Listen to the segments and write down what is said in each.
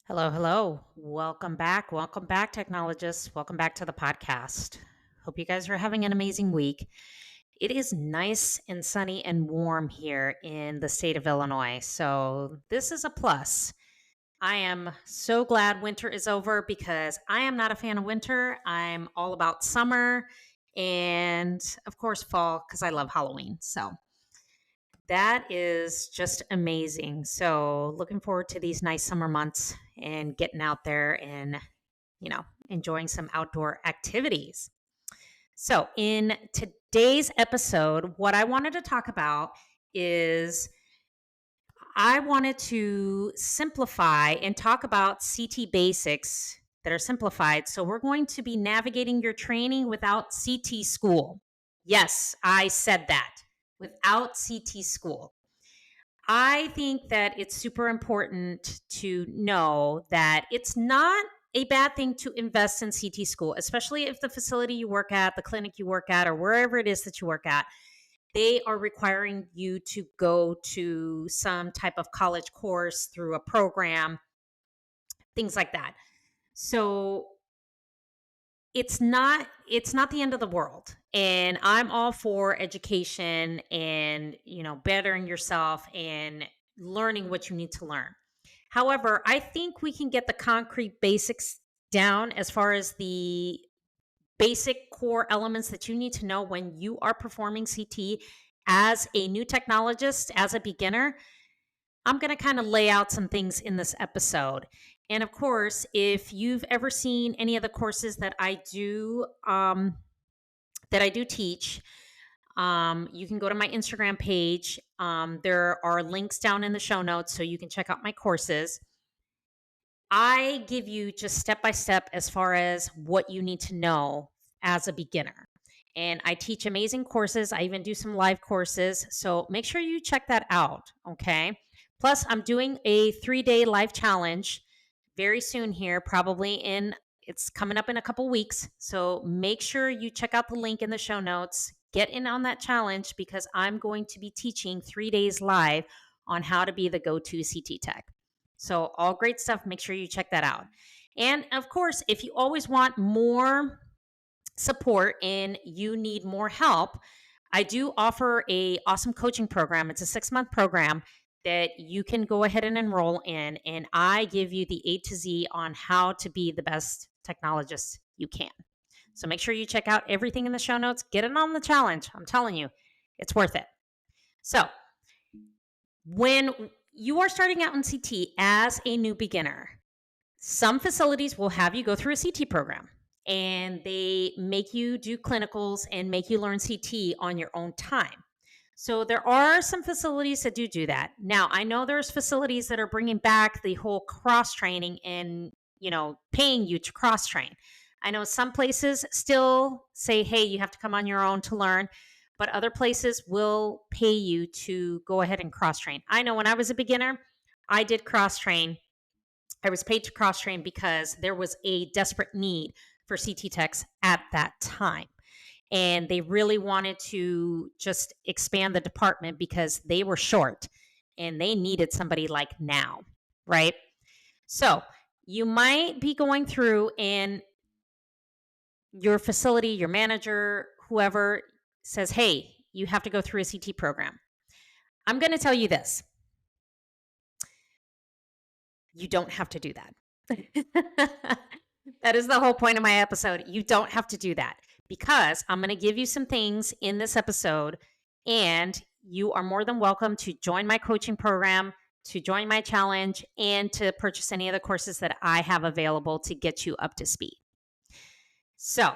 Hello, hello. Welcome back. Welcome back, technologists. Welcome back to the podcast. Hope you guys are having an amazing week. It is nice and sunny and warm here in the state of Illinois. So, this is a plus. I am so glad winter is over because I am not a fan of winter. I'm all about summer and, of course, fall because I love Halloween. So, that is just amazing. So, looking forward to these nice summer months and getting out there and, enjoying some outdoor activities. So, in today's episode, what I wanted to talk about is I wanted to simplify and talk about CT basics that are simplified. So, we're going to be navigating your training without CT school. Yes, I said that, without CT school. I think that it's super important to know that it's not a bad thing to invest in CT school, especially if the facility you work at, the clinic you work at, or wherever it is that you work at, they are requiring you to go to some type of college course through a program, things like that. So it's not the end of the world, and I'm all for education and bettering yourself and learning what you need to learn. However, I think we can get the concrete basics down as far as the basic core elements that you need to know when you are performing CT as a new technologist, as a beginner. I'm going to kind of lay out some things in this episode. And of course, if you've ever seen any of the courses that I do teach, you can go to my Instagram page. There are links down in the show notes so you can check out my courses. I give you just step by step as far as what you need to know as a beginner. And I teach amazing courses. I even do some live courses. So make sure you check that out. Okay. Plus, I'm doing a 3-day live challenge very soon here, it's coming up in a couple weeks. So make sure you check out the link in the show notes. Get in on that challenge because I'm going to be teaching 3 days live on how to be the go to CT tech. So, all great stuff. Make sure you check that out. And of course, if you always want more support and you need more help, I do offer a awesome coaching program. It's a 6-month program that you can go ahead and enroll in, and I give you the A to Z on how to be the best technologist you can. So make sure you check out everything in the show notes. Get in on the challenge. I'm telling you, it's worth it. So, when you are starting out in CT as a new beginner, some facilities will have you go through a CT program and they make you do clinicals and make you learn CT on your own time. So there are some facilities that do that. Now, I know there's facilities that are bringing back the whole cross training and, paying you to cross train. I know some places still say, hey, you have to come on your own to learn, but other places will pay you to go ahead and cross train. I know when I was a beginner, I did cross train. I was paid to cross train because there was a desperate need for CT techs at that time. And they really wanted to just expand the department because they were short and they needed somebody like now, right? So you might be going through and your facility, your manager, whoever says, hey, you have to go through a CT program. I'm going to tell you this. You don't have to do that. That is the whole point of my episode. You don't have to do that because I'm going to give you some things in this episode, and you are more than welcome to join my coaching program, to join my challenge, and to purchase any of the courses that I have available to get you up to speed. So,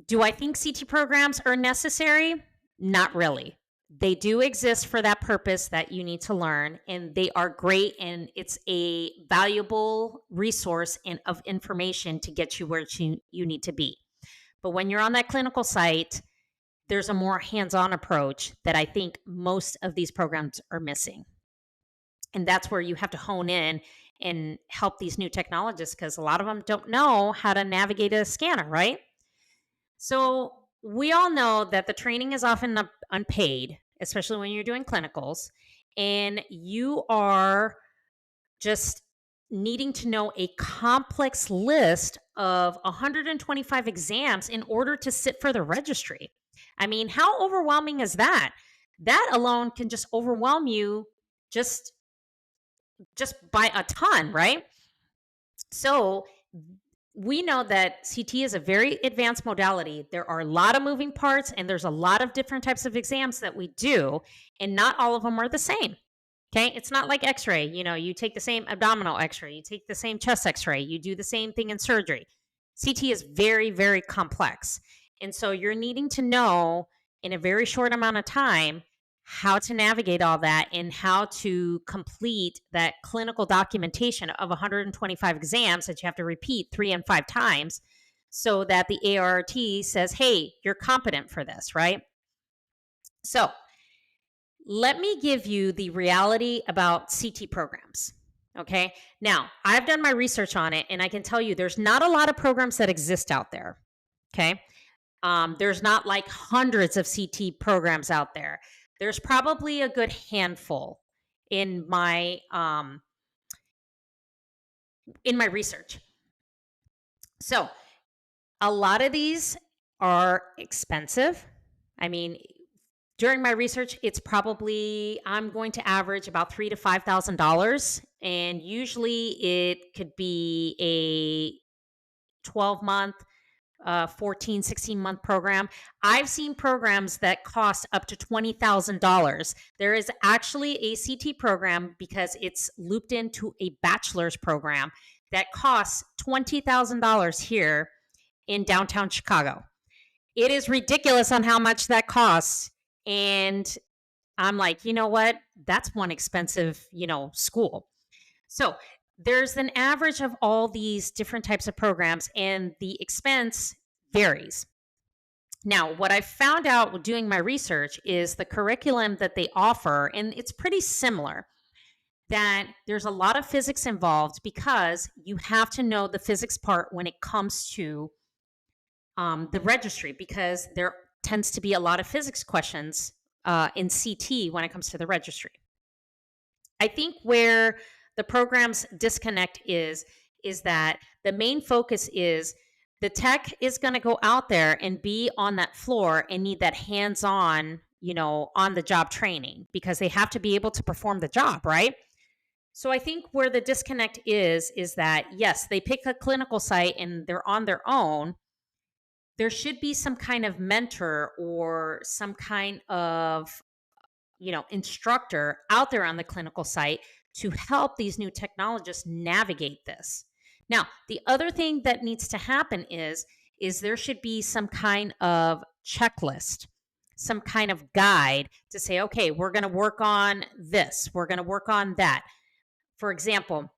do I think CT programs are necessary? Not really. They do exist for that purpose that you need to learn, and they are great, and it's a valuable resource and of information to get you where you need to be. But when you're on that clinical site, there's a more hands-on approach that I think most of these programs are missing. And that's where you have to hone in and help these new technologists because a lot of them don't know how to navigate a scanner, right? So we all know that the training is often unpaid, especially when you're doing clinicals, and you are just needing to know a complex list of 125 exams in order to sit for the registry. I mean, how overwhelming is that? That alone can just overwhelm you just by a ton, right? So we know that CT is a very advanced modality. There are a lot of moving parts and there's a lot of different types of exams that we do, and not all of them are the same. Okay. It's not like x-ray. You take the same abdominal x-ray, you take the same chest x-ray, you do the same thing in surgery. CT is very, very complex. And so you're needing to know in a very short amount of time how to navigate all that and how to complete that clinical documentation of 125 exams that you have to repeat 3 and 5 times so that the ART says, hey, you're competent for this, right? So let me give you the reality about CT programs. Okay. Now, I've done my research on it and I can tell you there's not a lot of programs that exist out there. Okay. There's not like hundreds of CT programs out there. There's probably a good handful in my research. So a lot of these are expensive. I mean, during my research, it's probably I'm going to average about $3,000 to $5,000, and usually it could be a 12-month 14, 16-month program. I've seen programs that cost up to $20,000. There is actually a CT program because it's looped into a bachelor's program that costs $20,000 here in downtown Chicago. It is ridiculous on how much that costs. And I'm like, you know what? That's one expensive, school. So there's an average of all these different types of programs, and the expense varies. Now, what I found out doing my research is the curriculum that they offer, and it's pretty similar, that there's a lot of physics involved because you have to know the physics part when it comes to the registry, because there tends to be a lot of physics questions in CT when it comes to the registry. I think where the program's disconnect is that the main focus is the tech is going to go out there and be on that floor and need that hands-on, on the job training, because they have to be able to perform the job, right? So I think where the disconnect is that yes, they pick a clinical site and they're on their own. There should be some kind of mentor or some kind of instructor out there on the clinical site to help these new technologists navigate this. Now, the other thing that needs to happen is there should be some kind of checklist, some kind of guide to say, okay, we're going to work on this, we're going to work on that. For example,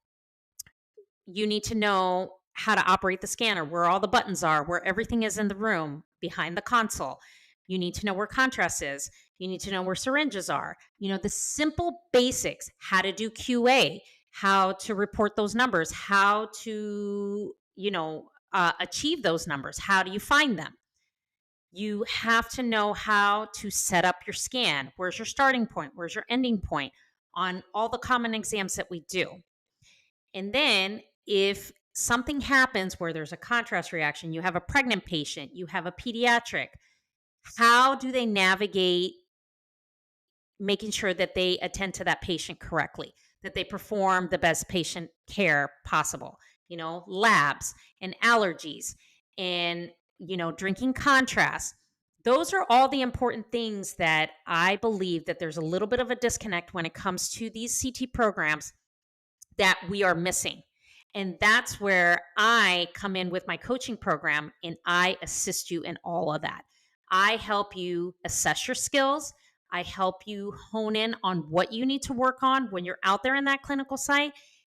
you need to know how to operate the scanner, where all the buttons are, where everything is in the room behind the console. You need to know where contrast is. You need to know where syringes are. The simple basics, how to do QA, how to report those numbers, how to, achieve those numbers. How do you find them? You have to know how to set up your scan. Where's your starting point? Where's your ending point on all the common exams that we do? And then if something happens where there's a contrast reaction, you have a pregnant patient, you have a pediatric, how do they navigate making sure that they attend to that patient correctly, that they perform the best patient care possible? Labs and allergies and, drinking contrast. Those are all the important things that I believe that there's a little bit of a disconnect when it comes to these CT programs that we are missing. And that's where I come in with my coaching program, and I assist you in all of that. I help you assess your skills. I help you hone in on what you need to work on when you're out there in that clinical site.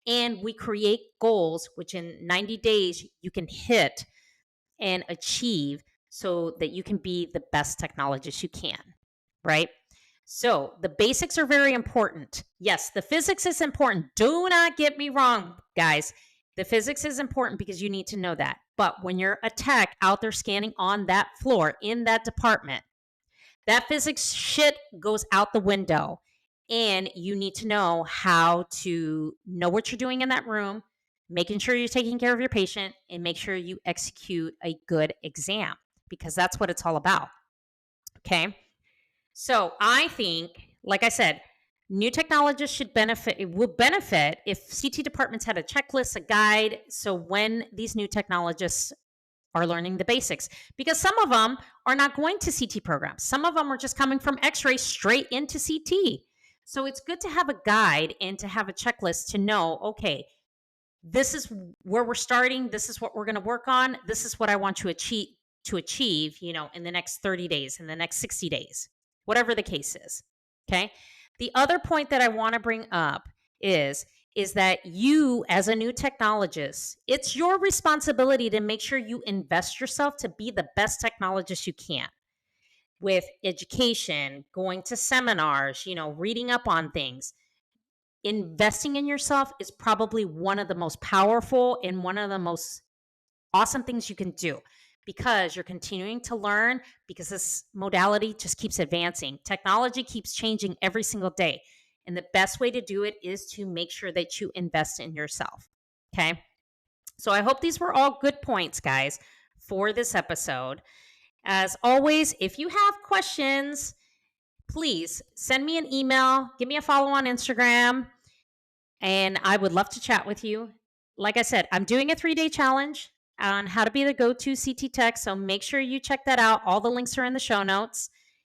And we create goals, which in 90 days you can hit and achieve so that you can be the best technologist you can, right? So the basics are very important. Yes, the physics is important. Do not get me wrong, guys. The physics is important because you need to know that. But when you're a tech out there scanning on that floor in that department, that physics shit goes out the window. And you need to know how to know what you're doing in that room, making sure you're taking care of your patient, and make sure you execute a good exam, because that's what it's all about. Okay. So I think, like I said, new technologists should benefit, it will benefit if CT departments had a checklist, a guide. So when these new technologists are learning the basics, because some of them are not going to CT programs. Some of them are just coming from x-ray straight into CT. So it's good to have a guide and to have a checklist to know, okay, this is where we're starting. This is what we're going to work on. This is what I want to achieve, in the next 30 days, in the next 60 days, whatever the case is. Okay. The other point that I want to bring up is that you, as a new technologist, it's your responsibility to make sure you invest yourself to be the best technologist you can, with education, going to seminars, reading up on things. Investing in yourself is probably one of the most powerful and one of the most awesome things you can do, because you're continuing to learn, because this modality just keeps advancing. Technology keeps changing every single day. And the best way to do it is to make sure that you invest in yourself. Okay. So I hope these were all good points, guys, for this episode. As always, if you have questions, please send me an email, give me a follow on Instagram, and I would love to chat with you. Like I said, I'm doing a 3-day challenge on how to be the go-to CT tech. So make sure you check that out. All the links are in the show notes.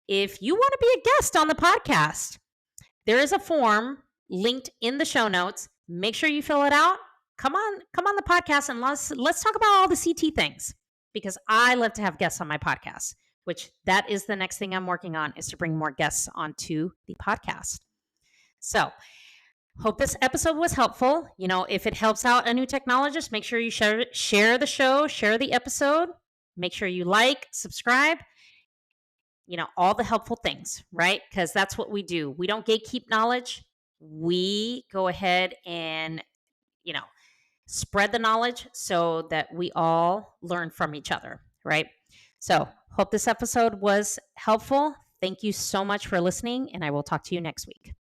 If you want to be a guest on the podcast, there is a form linked in the show notes. Make sure you fill it out. Come on the podcast and let's talk about all the CT things, because I love to have guests on my podcast, which that is the next thing I'm working on, is to bring more guests onto the podcast. So hope this episode was helpful. If it helps out a new technologist, make sure you share the show, share the episode. Make sure you like, subscribe, all the helpful things, right? Because that's what we do. We don't gatekeep knowledge. We go ahead and, spread the knowledge so that we all learn from each other, right? So hope this episode was helpful. Thank you so much for listening, and I will talk to you next week.